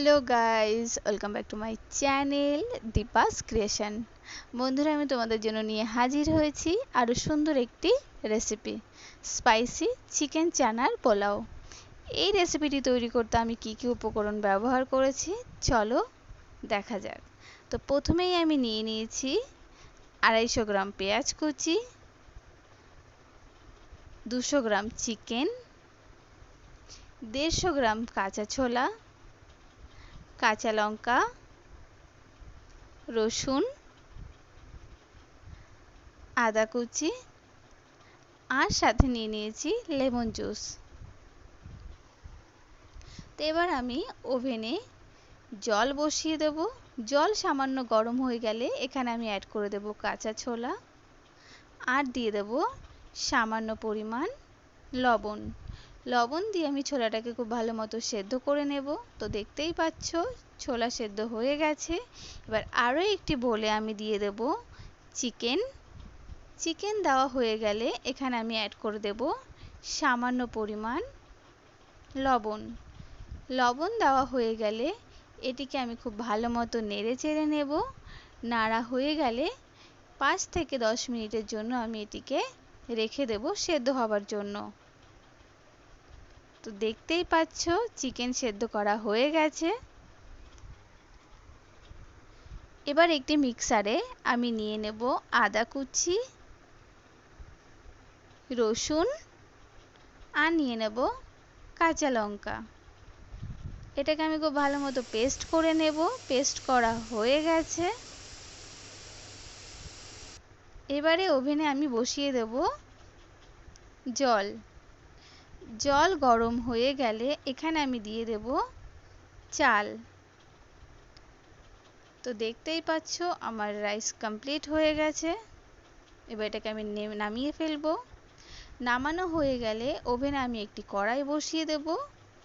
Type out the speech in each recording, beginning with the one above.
Hello guys, welcome back to my channel Deepa's creation. বন্ধুরা, আমি তোমাদের জন্য নিয়ে হাজির হয়েছি আরও সুন্দর একটি রেসিপি, স্পাইসি চিকেন চানার পোলাও। এই রেসিপিটি তৈরি করতে আমি কি কি উপকরণ ব্যবহার করেছি চলো দেখা যাক। তো প্রথমেই আমি নিয়ে নিয়েছি 250 গ্রাম পেঁয়াজ কুচি, 200 গ্রাম চিকেন, 150 গ্রাম কাঁচা ছোলা, কাঁচা লঙ্কা, রসুন, আদা কুচি আর সাথে নিয়ে নিয়েছি লেমন জুস। তো এবার আমি ওভেনে জল বসিয়ে দেব। জল সামান্য গরম হয়ে গেলে এখানে আমি অ্যাড করে দেব কাঁচা ছোলা আর দিয়ে দেব সামান্য পরিমাণ লবণ। লবণ দিয়ে আমি ছোলাটাকে খুব ভালো মতো সেদ্ধ করে নেব। তো দেখতেই পাচ্ছ ছোলা সেদ্ধ হয়ে গেছে। এবার আরও একটি বোলে আমি দিয়ে দেব চিকেন। চিকেন দেওয়া হয়ে গেলে এখানে আমি অ্যাড করে দেব সামান্য পরিমাণ লবণ। লবণ দেওয়া হয়ে গেলে এটিকে আমি খুব ভালো মতো নেড়ে চেড়ে নেব। নাড়া হয়ে গেলে 5 থেকে 10 মিনিটের জন্য আমি এটিকে রেখে দেব সেদ্ধ হবার জন্য। তো দেখতেই পাচ্ছ চিকেন সেদ্ধ করা হয়ে গেছে। এবার একটি মিক্সারে আমি নিয়ে নেব আদা কুচি, রসুন আর নিয়ে নেব কাঁচা লঙ্কা। এটাকে আমি খুব ভালো মতো পেস্ট করে নেব। পেস্ট করা হয়ে গেছে। এবারে ওভেনে আমি বসিয়ে দেব জল। জল গরম হয়ে গেলে এখানে আমি দিয়ে দেব চাল। তো দেখতেই পাচ্ছ আমার রাইস কমপ্লিট হয়ে গেছে। এবার এটাকে আমি নামিয়ে ফেলবো। নামানো হয়ে গেলে ওভেনে আমি একটি কড়াই বসিয়ে দেব।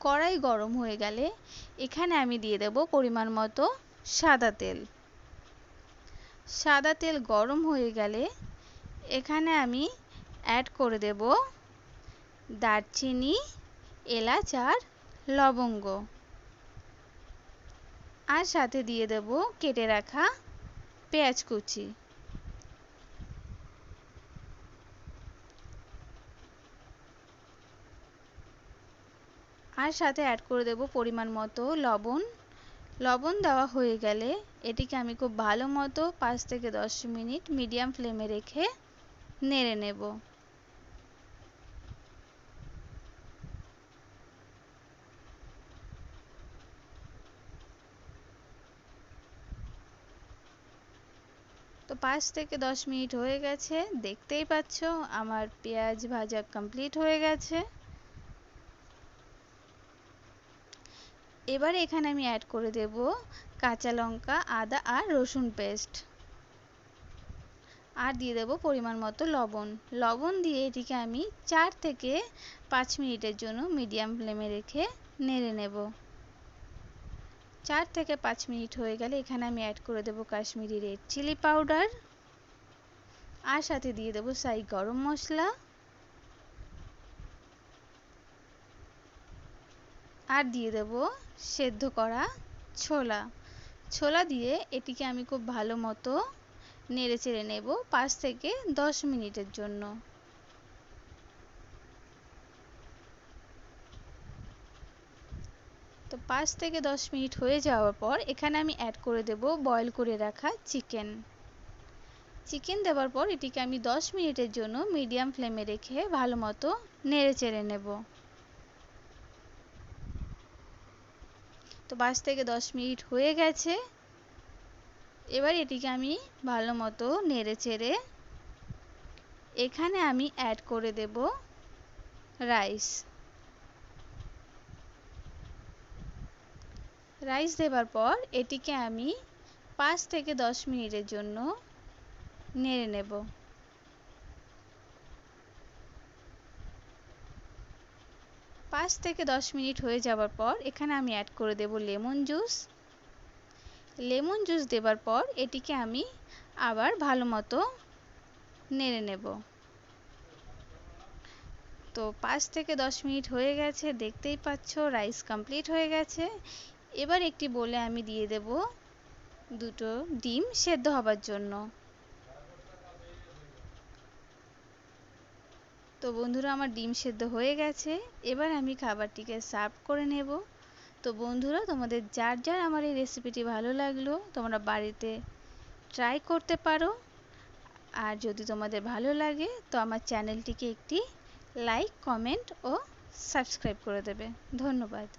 কড়াই গরম হয়ে গেলে এখানে আমি দিয়ে দেব পরিমাণ মতো সাদা তেল। সাদা তেল গরম হয়ে গেলে এখানে আমি অ্যাড করে দেব দারচিনি, এলাচ আর লবঙ্গ আর সাথে দিয়ে দেব কেটে রাখা পেঁয়াজ কুচি। আর সাথে অ্যাড করে দেব পরিমাণ মতো লবণ। লবণ দেওয়া হয়ে গেলে এটিকে আমি খুব ভালো মতো 5 থেকে 10 মিনিট মিডিয়াম ফ্লেমে রেখে নেড়ে নেব। তো 5 থেকে 10 মিনিট হয়ে গেছে। দেখতেই পাচ্ছ আমার পেঁয়াজ ভাজা কমপ্লিট হয়ে গেছে। এবারে এখানে আমি অ্যাড করে দেব কাঁচা লঙ্কা, আদা আর রসুন পেস্ট আর দিয়ে দেব পরিমাণ মতো লবণ। লবণ দিয়ে এটিকে আমি 4 থেকে 5 মিনিটের জন্য মিডিয়াম ফ্লেমে রেখে নেড়ে নেব। 4 থেকে 5 মিনিট হয়ে গেলে এখানে আমি অ্যাড করে দেব কাশ্মীরি রেড চিলি পাউডার আর সাথে দিয়ে দেব শাহি গরম মশলা আর দিয়ে দেব সেদ্ধ করা ছোলা। ছোলা দিয়ে এটিকে আমি খুব ভালো মতো নেড়ে চেড়ে নেব 5 থেকে 10 মিনিটের জন্য। তো 5 থেকে 10 মিনিট হয়ে যাওয়ার পর এখানে আমি অ্যাড করে দেব বয়েল করে রাখা চিকেন। চিকেন দেওয়ার পর এটিকে আমি 10 মিনিটের জন্য মিডিয়াম ফ্লেমে রেখে ভালো মতো নেড়ে চেড়ে নেব। তো 5 থেকে 10 মিনিট হয়ে গেছে। এবার এটিকে আমি ভালো মতো নেড়ে চেড়ে এখানে আমি অ্যাড করে দেব রাইস। রাইস দেওয়ার পর এটিকে আমি 5 থেকে 10 মিনিটের জন্য নেড়ে নেব। 5 থেকে 10 মিনিট হয়ে যাওয়ার পর এখানে আমি অ্যাড করে দেব লেমন জুস। লেমন জুস দেওয়ার পর এটিকে আমি আবার ভালো মতো নেড়ে নেব। তো 5 থেকে 10 মিনিট হয়ে গেছে। দেখতেই পাচ্ছ রাইস কমপ্লিট হয়ে গেছে। এবার একটি বোলে আমি দিয়ে দেব দুটো ডিম সেদ্ধ হবার জন্য। তো বন্ধুরা আমার ডিম সেদ্ধ হয়ে গেছে, এবার আমি খাবারটিকে সার্ভ করে নেব। তো বন্ধুরা তোমাদের যার যার আমার এই রেসিপিটি ভালো লাগলো তোমরা বাড়িতে ট্রাই করতে পারো। আর যদি তোমাদের ভালো লাগে তো আমার চ্যানেলটিকে একটি লাইক, কমেন্ট ও সাবস্ক্রাইব করে দেবে। ধন্যবাদ।